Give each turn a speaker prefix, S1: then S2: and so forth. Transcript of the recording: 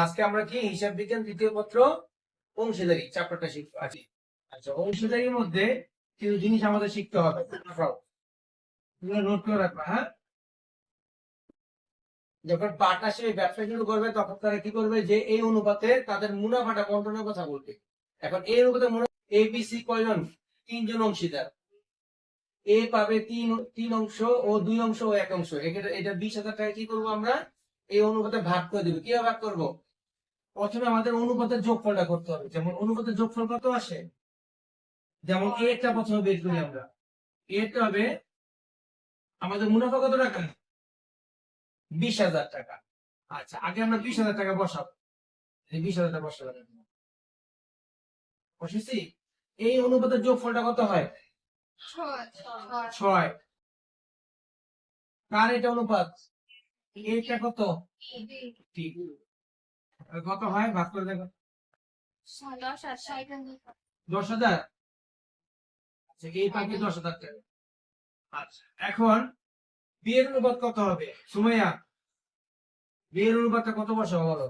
S1: আজকে আমরা কি হিসাব বিজ্ঞান তৃতীয় পত্র অংশীদারি চ্যাপ্টারটা শিখতে আছি। আচ্ছা, অংশীদারির মধ্যে কিছু জিনিস আমাদের শিখতে হবে, নোট করে রাখবা। হ্যাঁ, যখন পার্টনারশিপে ব্যবসা শুরু করবে তখন তারা কি করবে, যে এই অনুপাতে তাদের মুনাফাটা বন্টনের কথা বলবে। এখন এই অনুপাতে এবিসি কয়জন? 3 জন অংশীদার। এ পাবে তিন অংশ, ও 2 অংশ, ও 1 অংশ। এটা 20,000 টাকা কি করবো আমরা, এই অনুপাতে ভাগ করে দেবো। কিভাবে ভাগ করবো? প্রথমে আমাদের অনুপাতের যোগফলটা করতে হবে। যেমন অনুপাতের যোগফল কত আসে, যেমন এটা প্রথমে বের করি আমরা। এটা হবে আমাদের মুনাফা কত টাকা, 20,000 টাকা। আচ্ছা, আগে আমরা 20,000 টাকা বসাবো। 20,000 টাকা বসাবো, বসেছি। এই অনুপাতের যোগফলটা কত হয়? 6। কার এটা অনুপাত? এটা কত? ঠিক। কত হয় ভাগ করে দেখো। 10,000। আচ্ছা, এই পাখি 10,000 টাকা। আচ্ছা, এখন বিয়ের অনুপাত কত হবে সুমাইয়া? বিয়ের অনুপাতটা কত বসাবো বলো?